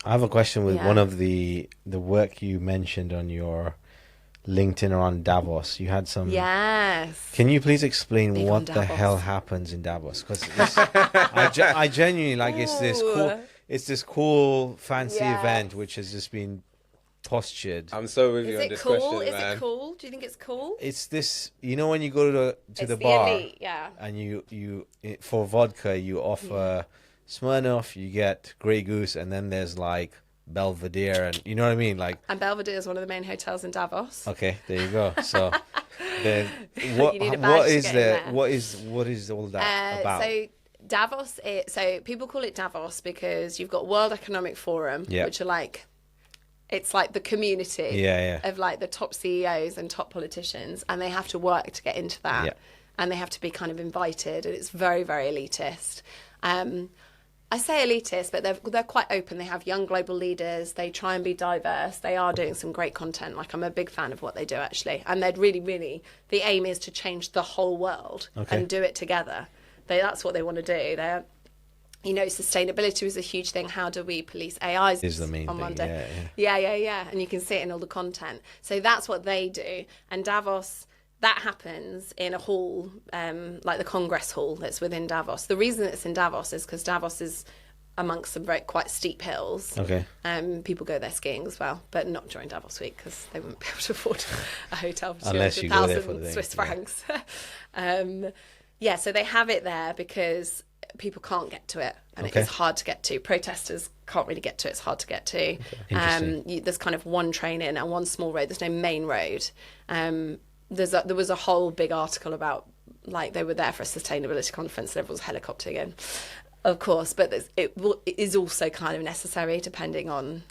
I have a question with one of the work you mentioned on your LinkedIn around Davos. You had some. Yes. Can you please explain Big what the hell happens in Davos? Because I genuinely like it's this cool. It's this cool, fancy event which has just been postured. I'm so with you Is on it this cool? question, Is man. it cool? Do you think it's cool? It's this, you know, when you go to It's the bar, elite, yeah. and you for vodka you offer Smirnoff, you get Grey Goose, and then there's like Belvedere, and you know what I mean, like. And Belvedere is one of the main hotels in Davos. Okay, there you go. So, then You need a badge to get in there. what is all that about? So Davos, so people call it Davos because you've got World Economic Forum, which are like, it's like the community of like the top CEOs and top politicians, and they have to work to get into that, and they have to be kind of invited, and it's very, very elitist. I say elitist, but they're quite open. They have young global leaders. They try and be diverse. They are doing some great content. Like, I'm a big fan of what they do, actually. And they'd really, the aim is to change the whole world and do it together. That's what they want to do. They're, you know, sustainability is a huge thing. How do we police AIs is the main on thing. Monday? Yeah. And you can see it in all the content. So that's what they do. And Davos, that happens in a hall, like the Congress Hall that's within Davos. The reason it's in Davos is because Davos is amongst some quite steep hills. Okay. People go there skiing as well, but not during Davos week because they wouldn't be able to afford a hotel for Unless you go there for 200,000 the Swiss francs. So they have it there because people can't get to it, and it's hard to get to. Protesters can't really get to it. It's hard to get to. There's kind of one train in and one small road. There's no main road. There was a whole big article about, like, they were there for a sustainability conference and everyone was helicoptering in, of course, but it is also kind of necessary depending on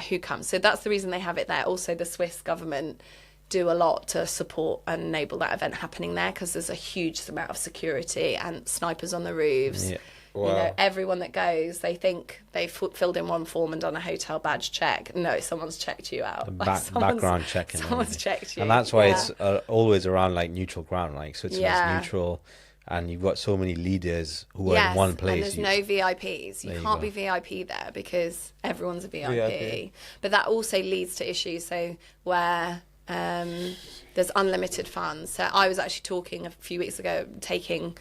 who comes. So that's the reason they have it there. Also, the Swiss government do a lot to support and enable that event happening there because there's a huge amount of security and snipers on the roofs. Wow. You know, everyone that goes, they think they've filled in one form and done a hotel badge check. No, someone's checked you out. Background checking. Someone's checked you. And that's why it's always around like neutral ground. Like Switzerland's neutral, and you've got so many leaders who are in one place. And there's no VIPs. You can't be VIP there because everyone's a VIP. But that also leads to issues. So where there's unlimited funds. So I was actually talking a few weeks ago, taking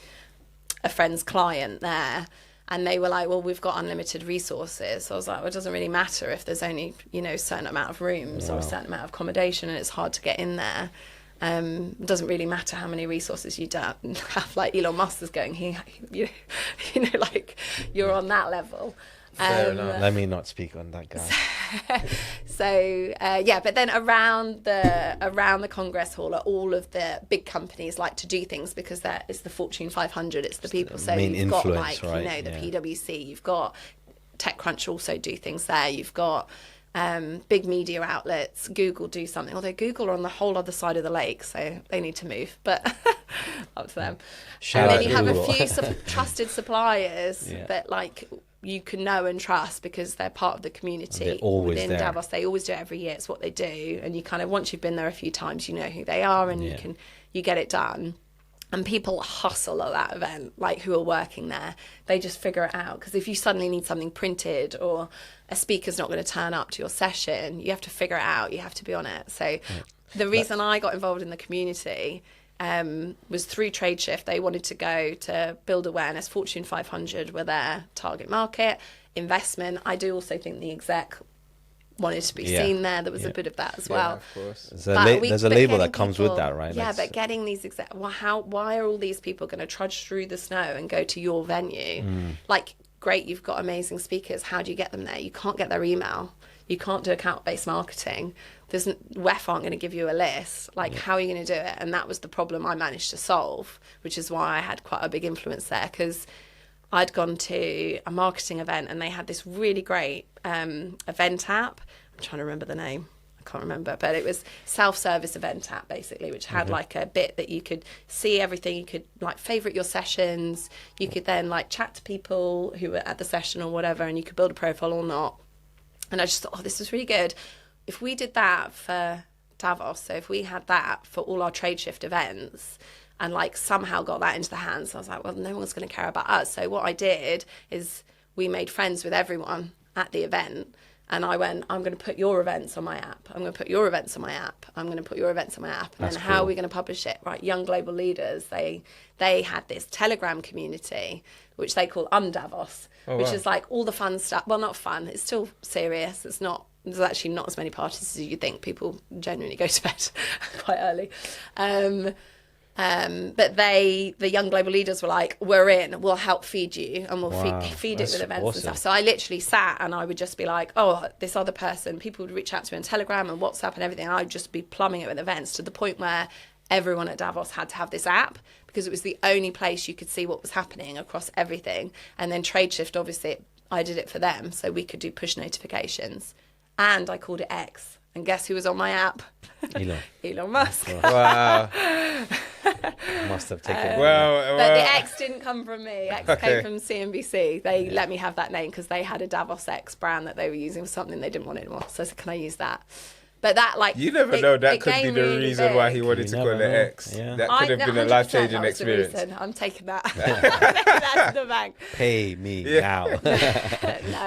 a friend's client there, and they were like, well, we've got unlimited resources. So I was like, well, it doesn't really matter if there's only, you know, a certain amount of rooms or a certain amount of accommodation and it's hard to get in there. It doesn't really matter how many resources you don't have. Like Elon Musk is going, you know, like you're on that level. Fair enough. Let me not speak on that guy. But then around the Congress Hall are all of the big companies like to do things because it's the Fortune 500, it's the people. So you've got like, right? You know, the PwC, you've got TechCrunch also do things there. You've got big media outlets, Google do something. Although Google are on the whole other side of the lake, so they need to move. But up to them. And then you have a few trusted suppliers that like you can know and trust because they're part of the community within Davos. They always do it every year. It's what they do, and you kind of, once you've been there a few times, you know who they are, and you get it done. And people hustle at that event, like who are working there. They just figure it out because if you suddenly need something printed or a speaker's not going to turn up to your session, you have to figure it out. You have to be on it. So the reason I got involved in the community was through TradeShift. They wanted to go to build awareness. Fortune 500 were their target market. Investment, I do also think the exec wanted to be seen there. There was a bit of that as well. Of course. There's a label that comes with that, right? Yeah, but getting these why are all these people going to trudge through the snow and go to your venue? Like, great, you've got amazing speakers. How do you get them there? You can't get their email. You can't do account-based marketing. WEF aren't going to give you a list. Like, how are you going to do it? And that was the problem I managed to solve, which is why I had quite a big influence there, because I'd gone to a marketing event and they had this really great event app. I'm trying to remember the name. I can't remember, but it was self-service event app basically, which had like a bit that you could see everything. You could like favorite your sessions. You could then like chat to people who were at the session or whatever, and you could build a profile or not. And I just thought, this is really good. If we did that for Davos, so if we had that for all our TradeShift events and like somehow got that into the hands, I was like, well, no one's going to care about us. So what I did is we made friends with everyone at the event, And I went, I'm going to put your events on my app. I'm going to put your events on my app. I'm going to put your events on my app. And then how are we going to publish it? Right, young global leaders, they had this Telegram community, which they call Davos, which is like all the fun stuff. Well, not fun. It's still serious. There's actually not as many parties as you think. People genuinely go to bed quite early. But the young global leaders were like, we're in, we'll help feed you, and we'll feed it with events and stuff. So I literally sat and I would just be like, oh, this other person, people would reach out to me on Telegram and WhatsApp and everything, and I'd just be plumbing it with events to the point where everyone at Davos had to have this app because it was the only place you could see what was happening across everything. And then TradeShift, obviously, I did it for them so we could do push notifications. And I called it X. And guess who was on my app? Elon Musk. Wow. Must have taken But the X didn't come from me. X came from CNBC. They let me have that name because they had a Davos X brand that they were using for something they didn't want anymore. So I said, can I use that? But that, like, you never know. That could be the reason why he wanted to call it X. Yeah. That could have been a life-changing experience. I'm taking that. That's the bank. Pay me now. No,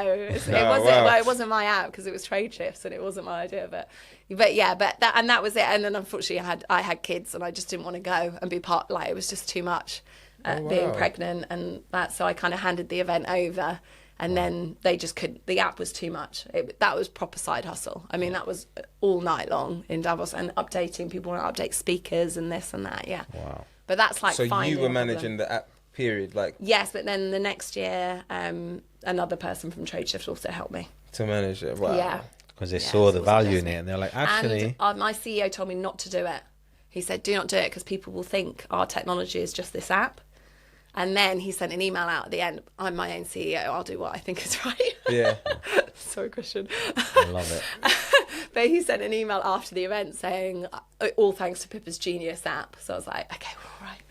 it wasn't my app because it was TradeShift and it wasn't my idea. But that was it. And then unfortunately, I had kids and I just didn't want to go and be part. Like, it was just too much being pregnant and that. So I kind of handed the event over. And then they just couldn't, the app was too much. That was proper side hustle. I mean, that was all night long in Davos and updating, people want to update speakers and this and that, yeah. Wow. But that's like so you were managing the app period, like? Yes, but then the next year, another person from TradeShift also helped me. To manage it, wow. Yeah. Because they saw the value in it and they're like, actually. And my CEO told me not to do it. He said, do not do it because people will think our technology is just this app. And then he sent an email out at the end. I'm my own CEO. I'll do what I think is right. Yeah. Sorry, Christian. I love it. But he sent an email after the event saying, all thanks to Pippa's genius app. So I was like, okay, we're all right.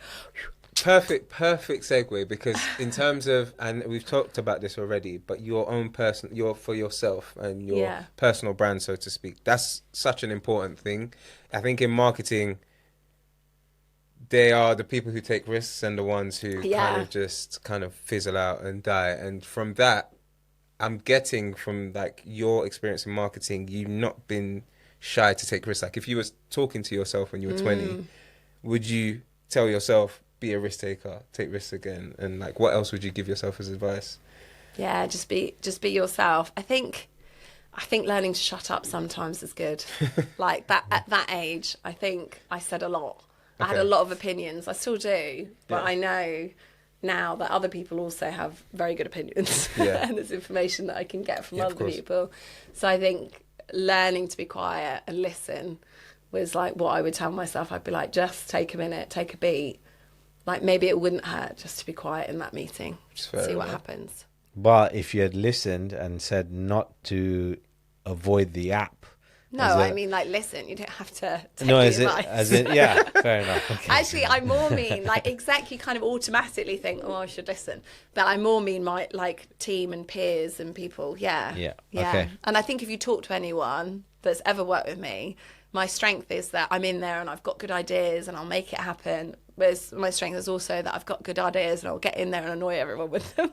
Perfect segue, because in terms of, and we've talked about this already, but your own for yourself and your personal brand, so to speak, that's such an important thing. I think in marketing, they are the people who take risks and the ones who kind of fizzle out and die. And from that, I'm getting from like your experience in marketing, you've not been shy to take risks. Like if you were talking to yourself when you were 20, would you tell yourself, be a risk taker, take risks again? And like, what else would you give yourself as advice? Yeah, just be yourself. I think learning to shut up sometimes is good. Like that at that age, I think I said a lot. I had a lot of opinions. I still do, but I know now that other people also have very good opinions, and there's information that I can get from other people. So I think learning to be quiet and listen was like what I would tell myself. I'd be like, just take a minute, take a beat. Like maybe it wouldn't hurt just to be quiet in that meeting, see what happens. But if you had listened and said not to avoid the app. No, I mean, like, listen, you don't have to take advice. Yeah, fair enough. Okay. Actually, I more mean, like, you kind of automatically think, oh, I should listen. But I more mean my, like, team and peers and people, yeah. Okay. And I think if you talk to anyone that's ever worked with me, my strength is that I'm in there and I've got good ideas and I'll make it happen. Whereas my strength is also that I've got good ideas and I'll get in there and annoy everyone with them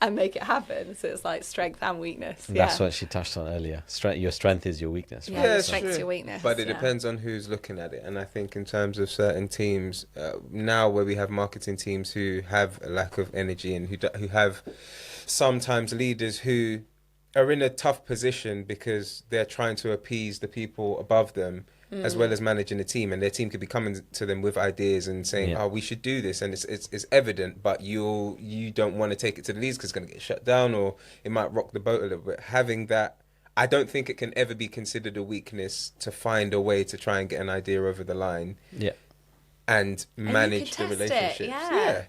and make it happen. So it's like strength and weakness. That's what she touched on earlier. Your strength is your weakness. Right? Yeah, your strength is your weakness. But it depends on who's looking at it. And I think in terms of certain teams, now where we have marketing teams who have a lack of energy and who have sometimes leaders who are in a tough position because they're trying to appease the people above them, as well as managing a team, and their team could be coming to them with ideas and saying, "Oh, we should do this," and it's evident, but you don't want to take it to the leads because it's going to get shut down or it might rock the boat a little bit. Having that, I don't think it can ever be considered a weakness to find a way to try and get an idea over the line, and manage the relationships. Yeah,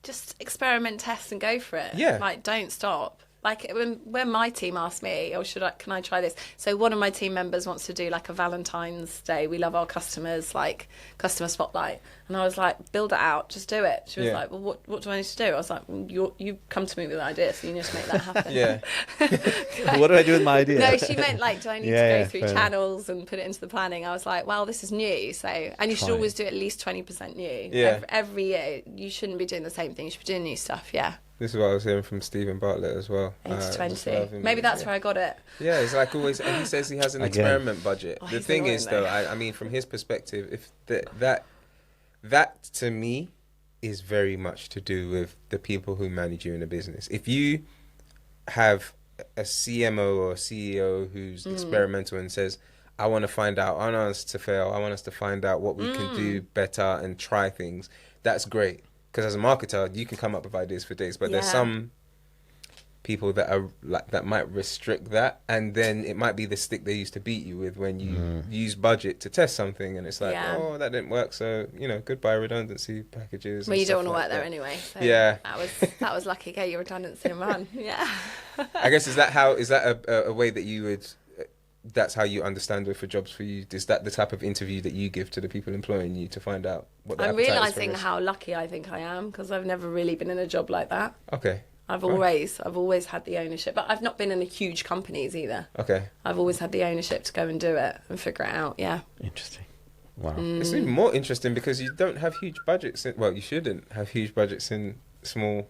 just experiment, test, and go for it. Yeah, like don't stop. Like when my team asked me, oh, can I try this? So one of my team members wants to do like a Valentine's Day. We love our customers, like customer spotlight. And I was like, build it out, just do it. She was like, well, what do I need to do? I was like, well, you come to me with an idea, so you need to make that happen. What do I do with my idea? No, she meant like, do I need to go through channels and put it into the planning? I was like, well, this is new. So, and you should always do at least 20% new. Every year. You shouldn't be doing the same thing. You should be doing new stuff. Yeah. This is what I was hearing from Stephen Bartlett as well. 80-20. Maybe that's where I got it. Yeah, it's like always, and he says he has an experiment budget. Oh, the thing is, though, I mean, from his perspective, if that to me is very much to do with the people who manage you in a business. If you have a CMO or a CEO who's experimental and says, I want to find out, I want us to fail, I want us to find out what we can do better and try things, that's great. Because as a marketer, you can come up with ideas for days, but there's some people that are like that might restrict that, and then it might be the stick they used to beat you with when you use budget to test something, and it's like, oh, that didn't work, so goodbye redundancy packages. Well, you don't want to work there anyway. So that was lucky. Get your redundancy in one. Yeah. I guess is that a way that you would? That's how you understand it for jobs for you. Is that the type of interview that you give to the people employing you to find out what the appetite is for risk? I'm realising how lucky I think I am, because I've never really been in a job like that. Okay. I've always had the ownership, but I've not been in a huge companies either. Okay. I've always had the ownership to go and do it and figure it out. Yeah. Interesting. Wow. It's even more interesting because you don't have huge budgets. You shouldn't have huge budgets in smaller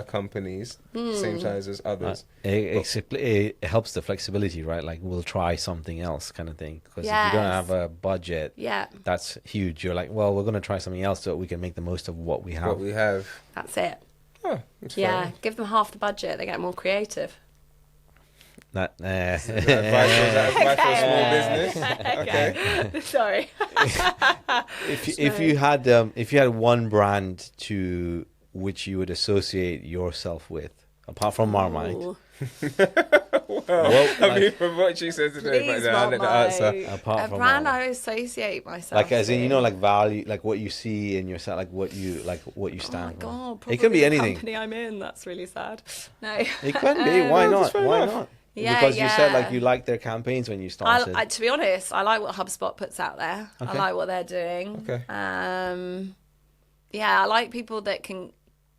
companies, same size as others. It helps the flexibility, right? Like, we'll try something else kind of thing. Because if you don't have a budget, that's huge. You're like, well, we're going to try something else so we can make the most of what we have. That's it. Oh, give them half the budget, they get more creative. That advice for a small business. Okay. Sorry. if you had one brand to which you would associate yourself with, apart from Marmite. I mean, from what she said today, but I'll let the answer. Apart from brand I associate myself like, as in, like value, like what you see in yourself, like what you stand for. God, it can be anything. The company I'm in, that's really sad. No, it can be. Why not? Why not? Because you said like you liked their campaigents when you started. To be honest, I like what HubSpot puts out there. Okay. I like what they're doing. Okay. I like people that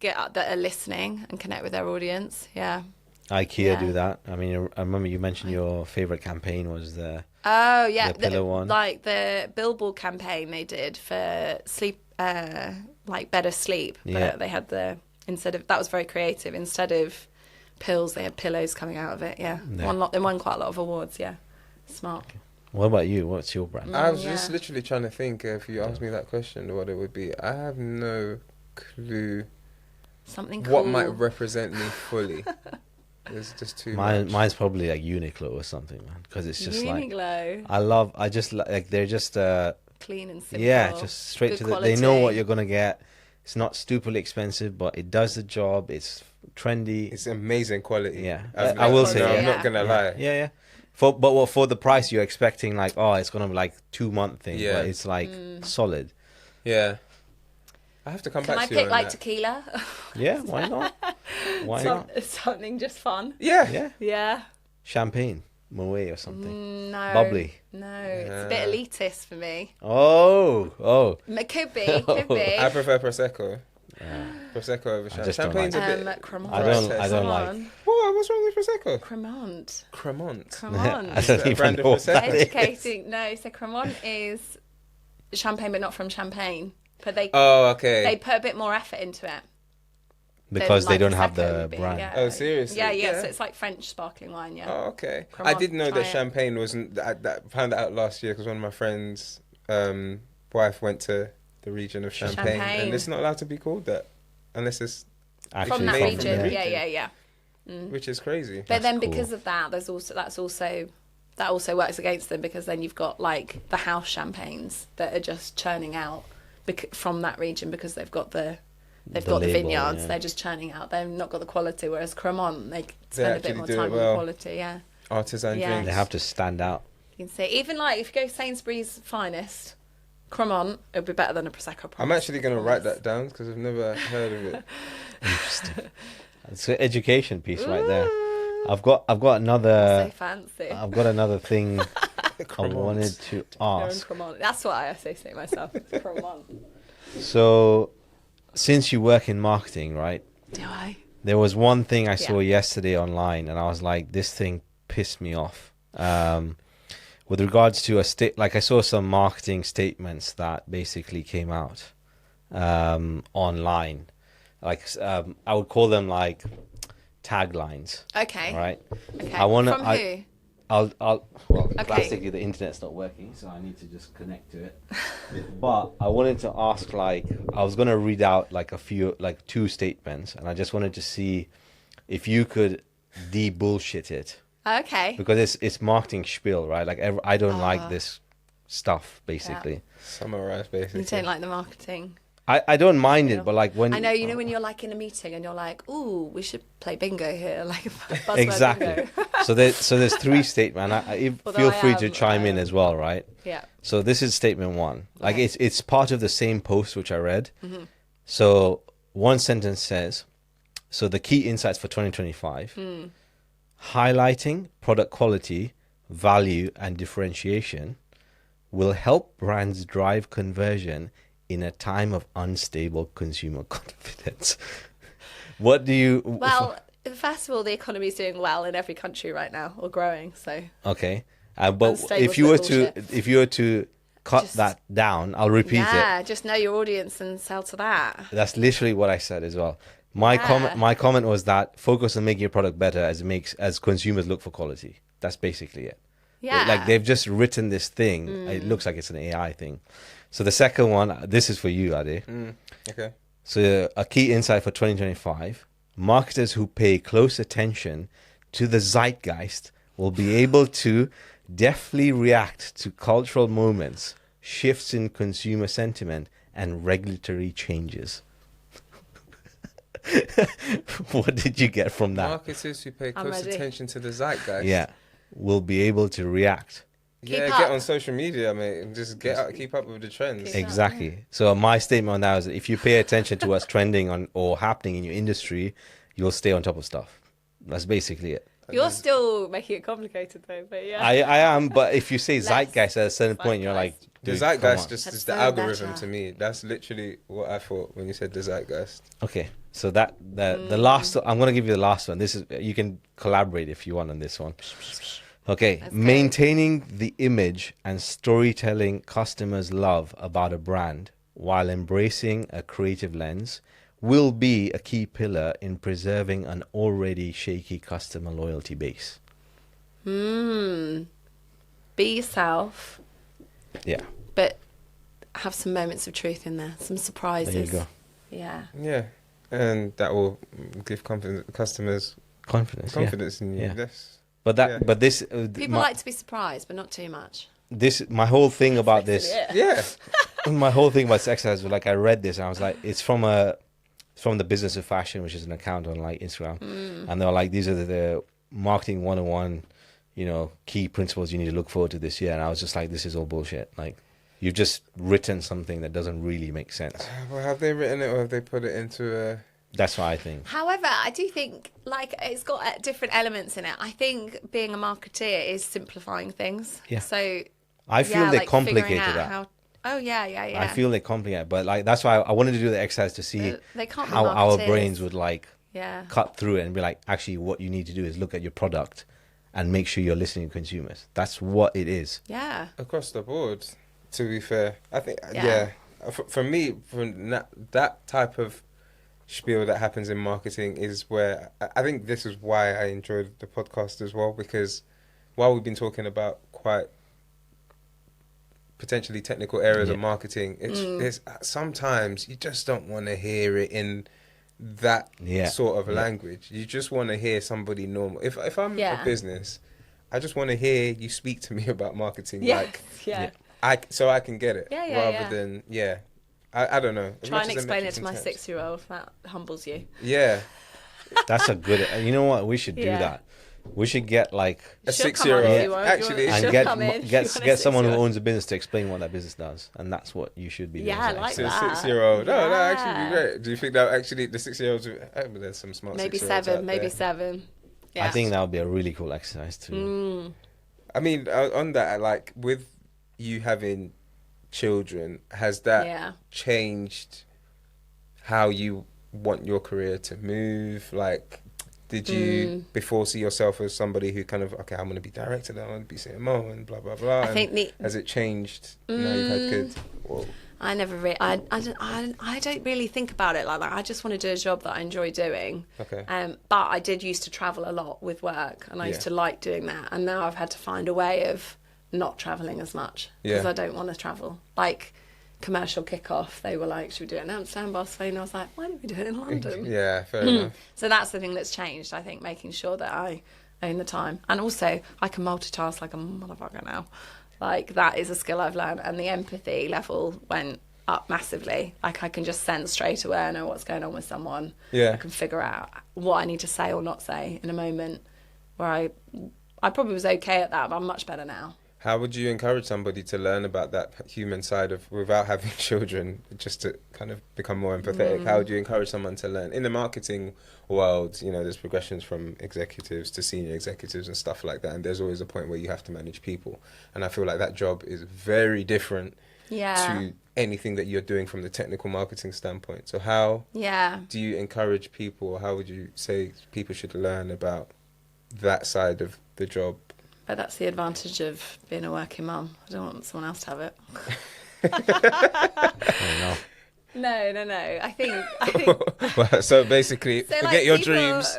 that are listening and connect with their audience. Yeah. IKEA do that. I mean, I remember you mentioned your favorite campaign was the pillow one, like the billboard campaign they did for sleep, like better sleep. But they had that was very creative. Instead of pills, they had pillows coming out of it. They won quite a lot of awards. Yeah, smart. What about you? What's your brand? I was just literally trying to think. If you asked me that question, what it would be, I have no clue. Something cool. What might represent me fully? There's just too much. Mine's probably like Uniqlo or something, man. Because it's just Uniqlo. I just like they're just clean and simple. Yeah, just straight Good to quality. They know what you're gonna get. It's not stupidly expensive, but it does the job. It's trendy. It's amazing quality. Yeah, I will say. I'm not gonna lie. Yeah. For the price you're expecting, like, oh, it's gonna be like 2-month thing. Yeah. But it's like solid. Yeah. I have to come back to you. Can I pick like tequila? Yeah, why not? Why not? Something just fun. Yeah. Champagne, Moet or something. No. Bubbly. No, it's a bit elitist for me. Oh. It could be. I prefer Prosecco. Prosecco over champagne. Champagne's a bit... Cremant. I don't like... What's wrong with Prosecco? Cremant. I don't even know what that is. Educating. No, so Cremant is champagne, but not from Champagne. But they they put a bit more effort into it. Because they don't have the brand. Oh, seriously? Yeah. So it's like French sparkling wine, yeah. Oh, okay. Cremant, I didn't know that champagne wasn't... I found that out last year because one of my friends' wife went to the region of Champagne. And it's not allowed to be called that unless it's actually from that region. From the region. Yeah. Which is crazy. But then because of that, that also works against them, because then you've got like the house champagnes that are just churning out from that region because they've got the label, vineyards. Yeah. They're just churning out. They've not got the quality. Whereas Cremant, they spend a bit more time on the quality. Yeah. Artisan drinks. They have to stand out. You can see, even like if you go Sainsbury's Finest, Cremant, it'll be better than a Prosecco. I'm actually going to write that down because I've never heard of it. Interesting. It's an education piece right there. I've got another. So fancy. I've got another thing I wanted to ask. That's what I associate myself with. Cremant. So, since you work in marketing, right? Do I? There was one thing I saw yesterday online, and I was like, this thing pissed me off. With regards to I saw some marketing statements that basically came out online. like I would call them like taglines. Okay. Right. Okay. I want to. From who? Well, basically the internet's not working, so I need to just connect to it. But I wanted to ask, like, I was gonna read out like a few, like 2 statements, and I just wanted to see if you could de-bullshit it. Okay. Because it's marketing spiel, right? Like I don't like this stuff, basically. Yeah. Summarize, basically. You don't like the marketing. I don't mind it, but like when I know, you know, when you're like in a meeting and you're like, "Ooh, we should play bingo here," like buzzword exactly. Bingo. so there's 3 statements. Feel free to chime in as well, right? Yeah. So this is statement 1. Like it's part of the same post which I read. Mm-hmm. So one sentence says, so the key insights for 2025, highlighting product quality, value, and differentiation will help brands drive conversion in a time of unstable consumer confidence. What do you... Well, first of all, the economy is doing well in every country right now, or growing, so... Okay. But if you were to cut that down, I'll repeat it. Yeah, just know your audience and sell to that. That's literally what I said as well. My comment was that focus on making your product better as consumers look for quality. That's basically it. Yeah. Like they've just written this thing. It looks like it's an AI thing. So the second one, this is for you, Ade. Okay. So a key insight for 2025, marketers who pay close attention to the zeitgeist will be able to deftly react to cultural moments, shifts in consumer sentiment, and regulatory changes. What did you get from that? Marketers who pay close attention to the zeitgeist. Yeah, will be able to react. Get on social media, mate, and just keep up with the trends. Exactly. So my statement on that is, if you pay attention to what's trending on or happening in your industry, you'll stay on top of stuff. That's basically it. You're still making it complicated though, but yeah. I am, but if you say zeitgeist at a certain point, you're like, the zeitgeist is the algorithm to me. That's literally what I thought when you said the zeitgeist. Okay, so the last, I'm gonna give you the last one. This is, you can collaborate if you want on this one. Okay, maintaining the image and storytelling customers love about a brand while embracing a creative lens will be a key pillar in preserving an already shaky customer loyalty base. Be yourself. Yeah. But have some moments of truth in there, some surprises. There you go. Yeah. Yeah, and that will give customers confidence in you. Yeah. Yes. But this people like to be surprised, but not too much. My whole thing about this, my whole thing about this exercise was like, I read this and I was like, it's from the Business of Fashion, which is an account on like Instagram, and they were like, these are the marketing 101, key principles you need to look forward to this year. And I was just like, this is all bullshit. Like, you've just written something that doesn't really make sense. Well, have they written it or have they put it into a... That's what I think. However, I do think like it's got different elements in it. I think being a marketeer is simplifying things. Yeah. So I feel they complicated that. Yeah. I feel they complicate it, but like that's why I wanted to do the exercise to see how our brains would like cut through it and be like, actually, what you need to do is look at your product and make sure you're listening to consumers. That's what it is. Yeah. Across the board, to be fair, I think for me, from that type of spiel that happens in marketing is where I think this is why I enjoyed the podcast as well, because while we've been talking about quite potentially technical areas of marketing, it's sometimes you just don't want to hear it in that sort of language. You just want to hear somebody normal. If I'm a business, I just want to hear you speak to me about marketing so I can get it rather than I don't know. Try and explain it to my 6-year-old. That humbles you. Yeah. That's a good... You know what? We should do that. We should get like a 6-year-old actually, and get someone who owns a business to explain what that business does, and that's what you should be doing. Yeah, like that. So a 6-year-old. No, that actually be great. Do you think that actually the 6-year-olds? There's some smart. Maybe 7. Yeah. I think that would be a really cool exercise too. I mean, on that, like with you having children, has that changed how you want your career to move? Like, did you before see yourself as somebody who kind of, okay, I'm going to be director, then I'm going to be CMO and blah, blah, blah. Has it changed now you've had kids? Whoa. I never really, I don't really think about it like that. I just want to do a job that I enjoy doing. Okay. But I did used to travel a lot with work, and I used to like doing that. And now I've had to find a way of not traveling as much because I don't want to travel. Like commercial kickoff, they were like, should we do it in Amsterdam, Barcelona? I was like, why don't we do it in London? Yeah, fair enough. So that's the thing that's changed, I think, making sure that I own the time. And also, I can multitask like a motherfucker now. Like, that is a skill I've learned. And the empathy level went up massively. Like, I can just sense straight away, I know what's going on with someone. Yeah. I can figure out what I need to say or not say in a moment, where I probably was okay at that, but I'm much better now. How would you encourage somebody to learn about that human side of, without having children, just to kind of become more empathetic? How would you encourage someone to learn? In the marketing world, you know, there's progressions from executives to senior executives and stuff like that. And there's always a point where you have to manage people. And I feel like that job is very different to anything that you're doing from the technical marketing standpoint. So how do you encourage people, or how would you say people should learn about that side of the job? But that's the advantage of being a working mum. I don't want someone else to have it. No. I think Well, so basically, forget like your dreams.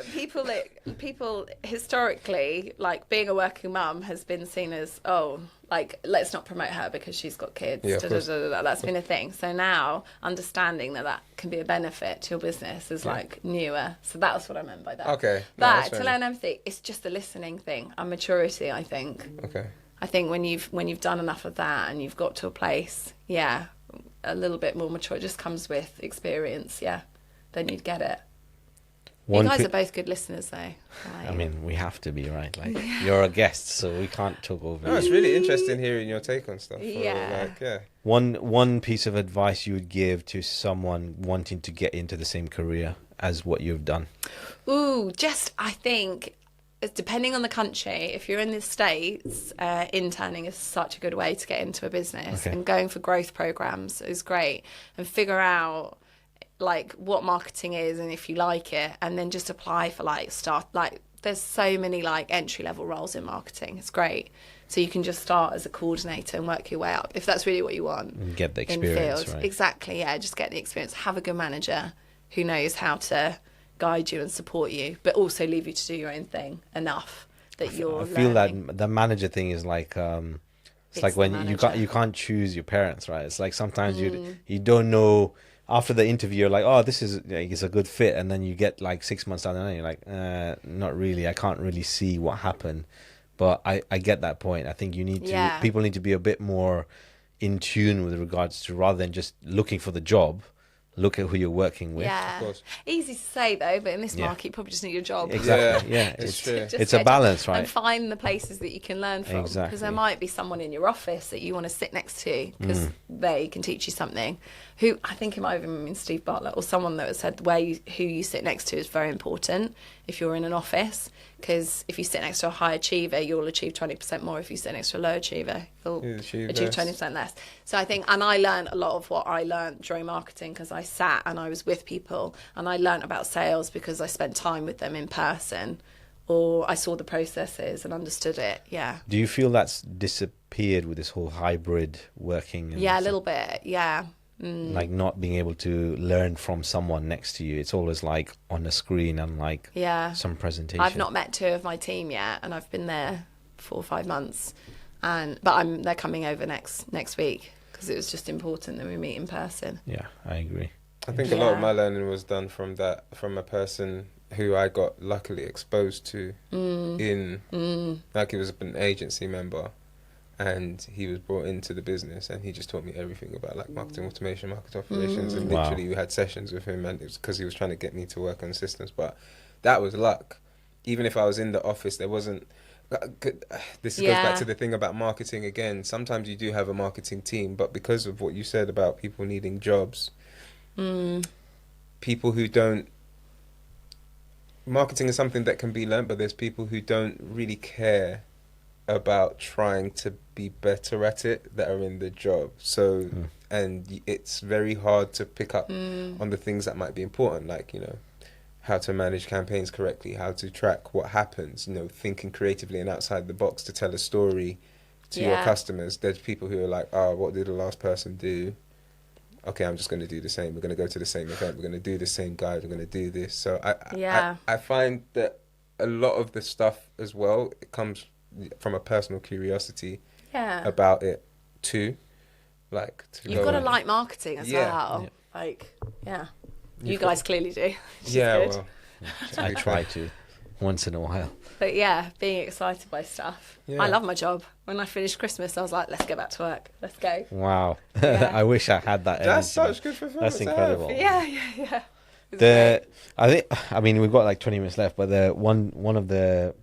People historically, like, being a working mum has been seen as, like, let's not promote her because she's got kids. Yeah, That's been a thing. So now, understanding that can be a benefit to your business is like newer. So that's what I meant by that. Okay. But to learn empathy, it's just a listening thing and maturity, I think. Okay. I think when you've done enough of that and you've got to a place, a little bit more mature, it just comes with experience, then you'd get it. You guys are both good listeners, though. Like, I mean, we have to be, right? Like, you're a guest, so we can't talk over. No, it's really interesting hearing your take on stuff. One piece of advice you would give to someone wanting to get into the same career as what you've done? I think, depending on the country, if you're in the States, interning is such a good way to get into a business. And going for growth programs is great. And figure out, like, what marketing is and if you like it, and then just apply for, like, there's so many, like, entry level roles in marketing. It's great. So you can just start as a coordinator and work your way up if that's really what you want. And get the experience, right? Exactly, just get the experience. Have a good manager who knows how to guide you and support you, but also leave you to do your own thing enough that I feel that the manager thing is like it's like when you can't choose your parents, right? It's like sometimes you don't know. After the interview, you're like, this is it's a good fit, and then you get like 6 months down the line, you're like, not really. I can't really see what happened. But I get that point. I think you need to people need to be a bit more in tune with regards to, rather than just looking for the job, look at who you're working with. Yeah, of course. Easy to say though, but in this market, you probably just need a job. Exactly. It's true. It's a balance, right? And find the places that you can learn from. Exactly. Because there might be someone in your office that you want to sit next to because they can teach you something. Who I think it might have even been Steve Bartlett or someone that said who you sit next to is very important if you're in an office. Because if you sit next to a high achiever, you'll achieve 20% more. If you sit next to a low achiever, you'll achieve 20% less. So I think, and I learned a lot of what I learned during marketing because I sat and I was with people, and I learned about sales because I spent time with them in person, or I saw the processes and understood it. Yeah. Do you feel that's disappeared with this whole hybrid working? Yeah, a little bit. Yeah. Like not being able to learn from someone next to you. It's always like on a screen and like some presentation. I've not met two of my team yet, and I've been there 4 or 5 months, but they're coming over next week because it was just important that we meet in person. Yeah, I agree. I think a lot of my learning was done from a person who I got luckily exposed to like he was an agency member. And he was brought into the business, and he just taught me everything about like marketing automation, market operations, and literally we had sessions with him, and it was because he was trying to get me to work on systems. But that was luck. Even if I was in the office, there wasn't. This goes back to the thing about marketing again. Sometimes you do have a marketing team, but because of what you said about people needing jobs, people who don't. Marketing is something that can be learned, but there's people who don't really care about trying to be better at it that are in the job. So and it's very hard to pick up on the things that might be important, like, you know, how to manage campaigns correctly, how to track what happens, you know, thinking creatively and outside the box to tell a story to your customers. There's people who are like, what did the last person do? okay, I'm just going to do the same. We're going to go to the same event. We're going to do the same guide. We're going to do this. So I find that a lot of the stuff as well, it comes from a personal curiosity about it too. Like, you've got to like marketing as well. Yeah. Like, you guys clearly do. Well, I try to once in a while. But being excited by stuff. I love my job. When I finished Christmas, I was like, let's go back to work. Let's go. Wow. I wish I had that energy. That's such good performance. That's incredible. Yeah. I mean, we've got like 20 minutes left, but one of the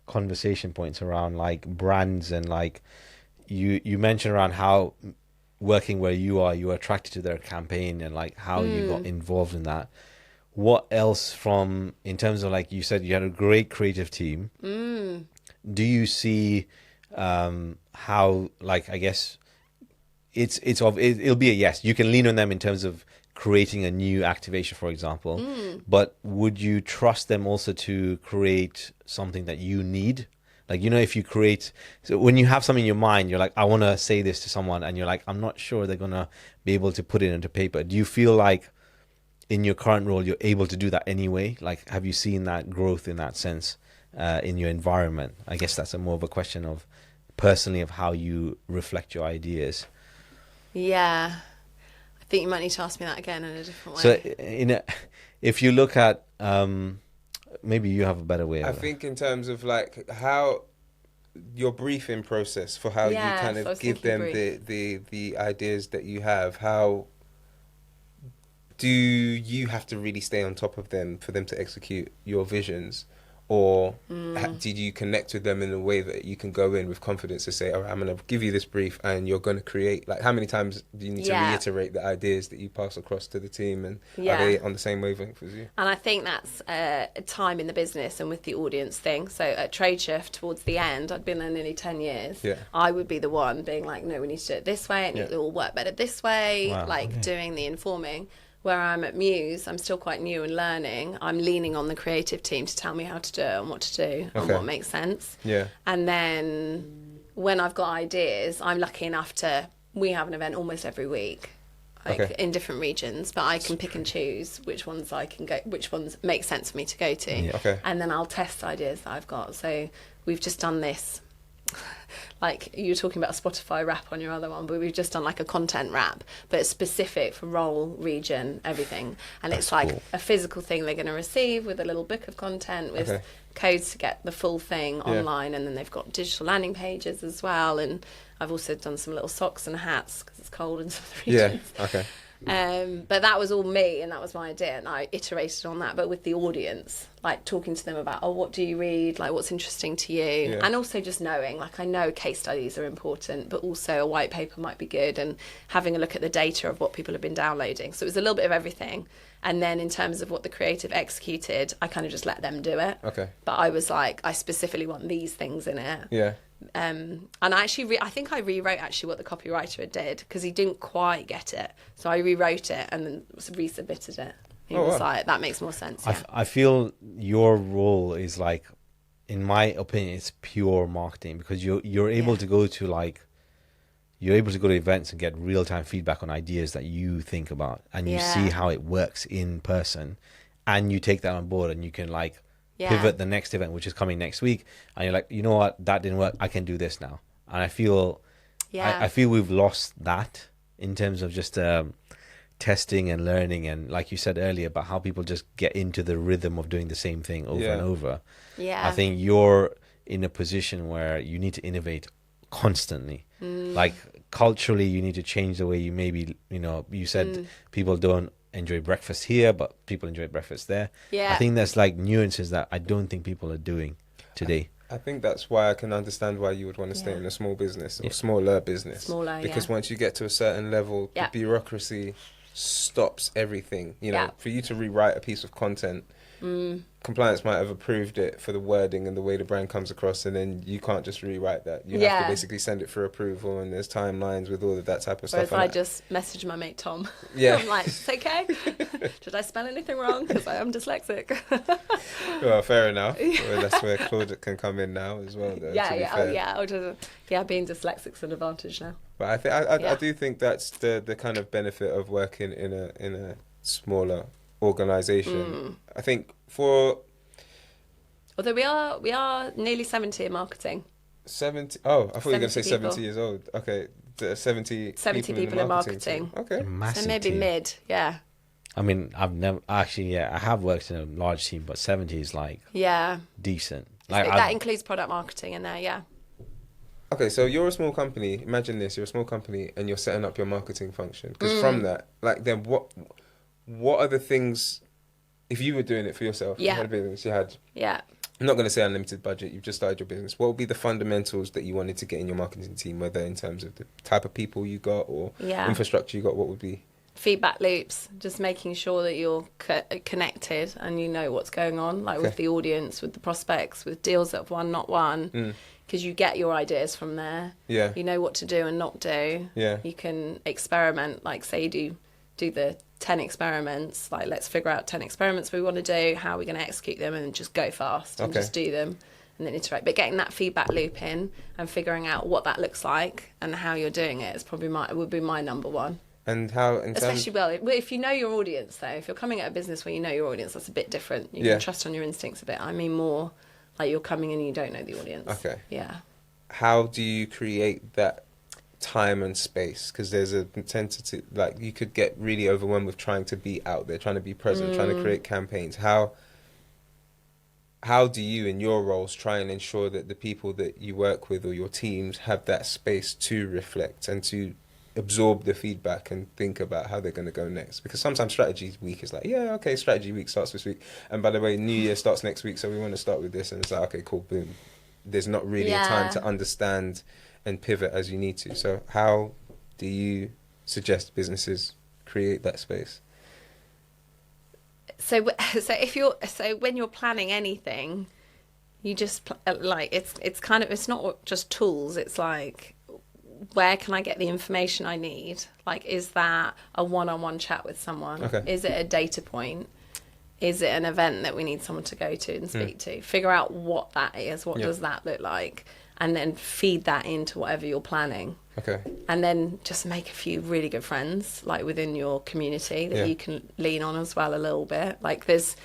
conversation points around like brands and like you mentioned around how working where you are attracted to their campaign and like how you got involved in that. What else in terms of, like you said, you had a great creative team. Do you see how, like, I guess it'll be a yes. You can lean on them in terms of creating a new activation, for example. But would you trust them also to create something that you need? Like, if you create, so when you have something in your mind, you're like, I want to say this to someone, and you're like, I'm not sure they're going to be able to put it into paper. Do you feel like in your current role, you're able to do that anyway? Like, have you seen that growth in that sense in your environment? I guess that's more of a question of personally of how you reflect your ideas. Yeah. I think you might need to ask me that again in a different way. So if you look at, maybe you have a better way. I think in terms of like how your briefing process for how you kind of give them the ideas that you have, how do you have to really stay on top of them for them to execute your visions? Or did you connect with them in a way that you can go in with confidence to say, all right, I'm going to give you this brief and you're going to create, like, how many times do you need to reiterate the ideas that you pass across to the team, and are they on the same wavelength as you? And I think that's a time in the business and with the audience thing. So at Trade Shift, towards the end, I'd been there nearly 10 years. I would be the one being like, no, we need to do it this way, and it will work better this way, doing the informing. Where I'm at Muse, I'm still quite new and learning. I'm leaning on the creative team to tell me how to do it and what to do and what makes sense. And then when I've got ideas, I'm lucky enough we have an event almost every week, in different regions, but I can pick and choose which ones which ones make sense for me to go to. And then I'll test ideas that I've got. So we've just done this. Like, you were talking about a Spotify rap on your other one, but we've just done like a content rap, but it's specific for role, region, everything. And it's like a physical thing they're going to receive with a little book of content with codes to get the full thing online. And then they've got digital landing pages as well. And I've also done some little socks and hats because it's cold in some of the regions. But that was all me, and that was my idea, and I iterated on that, but with the audience, like talking to them about, what do you read, like what's interesting to you, and also just knowing, like, I know case studies are important, but also a white paper might be good, and having a look at the data of what people have been downloading. So it was a little bit of everything. And then in terms of what the creative executed, I kind of just let them do it. But I was like, I specifically want these things in it. And I think I rewrote actually what the copywriter did, because he didn't quite get it, so I rewrote it and then resubmitted it. He was like, that makes more sense. I feel your role is, like, in my opinion, it's pure marketing, because you're able to go to events and get real-time feedback on ideas that you think about, and you see how it works in person, and you take that on board, and you can pivot the next event, which is coming next week, and you're like, you know what, that didn't work, I can do this now. And I feel I feel we've lost that in terms of just testing and learning, and like you said earlier about how people just get into the rhythm of doing the same thing over and over. I think you're in a position where you need to innovate constantly. Like, culturally, you need to change the way you maybe, you said people don't enjoy breakfast here, but people enjoy breakfast there. I think there's like nuances that I don't think people are doing today. I think that's why I can understand why you would want to stay in a small business or smaller business. Because once you get to a certain level, the bureaucracy stops everything. For you to rewrite a piece of content, compliance might have approved it for the wording and the way the brand comes across, and then you can't just rewrite that. You have to basically send it for approval, and there's timelines with all of that type of stuff. Whereas I just message my mate Tom. I'm like, it's okay. Did I spell anything wrong? Because I am dyslexic. Well, fair enough. Well, that's where Claude can come in now as well, though. Being dyslexic's an advantage now. But I do think that's the kind of benefit of working in a smaller organization. I think although we are nearly 70 in marketing. 70. Oh, I thought you were going to say people. 70 years old. Okay, 70 people in marketing. Okay, massive so maybe team. Mid. Yeah. I mean, I've never actually. Yeah, I have worked in a large team, but 70 is like decent. Like that includes product marketing in there. Yeah. Okay, so you're a small company. Imagine this: you're a small company, and you're setting up your marketing function. Because from that, like, then what are the things? If you were doing it for yourself, you had a business, you had. Yeah. I'm not going to say unlimited budget. You've just started your business. What would be the fundamentals that you wanted to get in your marketing team, whether in terms of the type of people you got or infrastructure you got? What would be? Feedback loops, just making sure that you're connected and you know what's going on, like with the audience, with the prospects, with deals that have won, not won, because you get your ideas from there. Yeah. You know what to do and not do. Yeah. You can experiment, like say do the 10 experiments, like let's figure out 10 experiments we want to do, how are we going to execute them, and just go fast and just do them and then iterate. But getting that feedback loop in and figuring out what that looks like and how you're doing it is probably would be my number one. And how, especially if you know your audience, though, if you're coming at a business where you know your audience, that's a bit different. You can trust on your instincts a bit. I mean, more like you're coming in and you don't know the audience. Okay. Yeah. How do you create that time and space? Because there's a tendency, like, you could get really overwhelmed with trying to be out there, trying to be present, trying to create campaigns. How do you, in your roles, try and ensure that the people that you work with or your teams have that space to reflect and to absorb the feedback and think about how they're going to go next? Because sometimes strategy week is like, strategy week starts this week, and by the way, New Year starts next week, so we want to start with this, and it's like, okay, cool, boom. There's not really a time to understand and pivot as you need to. So how do you suggest businesses create that space? So when you're planning anything, you just like it's not just tools. It's like, where can I get the information I need? Like, is that a one-on-one chat with someone? Okay. Is it a data point? Is it an event that we need someone to go to and speak to? Figure out what that is. What does that look like? And then feed that into whatever you're planning. Okay. And then just make a few really good friends, like within your community, that you can lean on as well a little bit. Like there's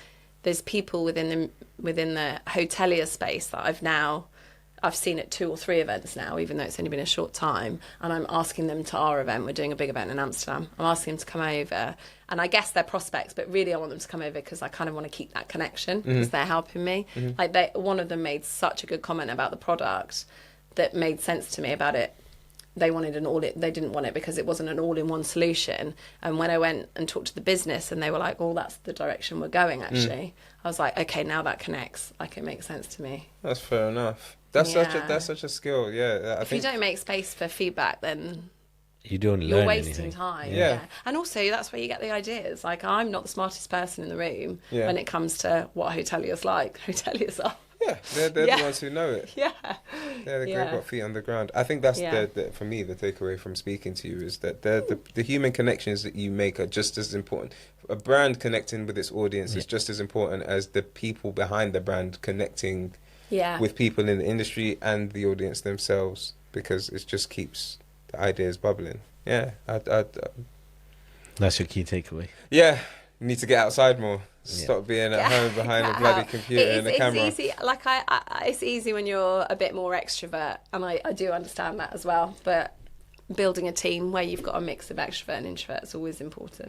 people within the hotelier space that I've seen at 2 or 3 events now, even though it's only been a short time, and I'm asking them to our event. We're doing a big event in Amsterdam. I'm asking them to come over, and I guess they're prospects, but really I want them to come over because I kind of want to keep that connection because they're helping me. Like one of them made such a good comment about the product that made sense to me about it. They wanted they didn't want it because it wasn't an all-in-one solution. And when I went and talked to the business and they were like, oh, that's the direction we're going, actually. I was like, okay, now that connects. Like, it makes sense to me. That's fair enough. That's such a skill. Yeah. If you don't make space for feedback, then you're wasting time. Yeah. And also, that's where you get the ideas. Like, I'm not the smartest person in the room when it comes to what hoteliers like. Hoteliers are. Yeah, they're the ones who know it. Yeah. They've got feet on the ground. I think that's for me, the takeaway from speaking to you is that the human connections that you make are just as important. A brand connecting with its audience is just as important as the people behind the brand connecting with people in the industry and the audience themselves, because it just keeps the ideas bubbling. Yeah. That's your key takeaway. Yeah. You need to get outside more. Stop being at home behind a bloody computer and a camera. It's easy. Like it's easy when you're a bit more extrovert, and I do understand that as well. But building a team where you've got a mix of extrovert and introvert is always important.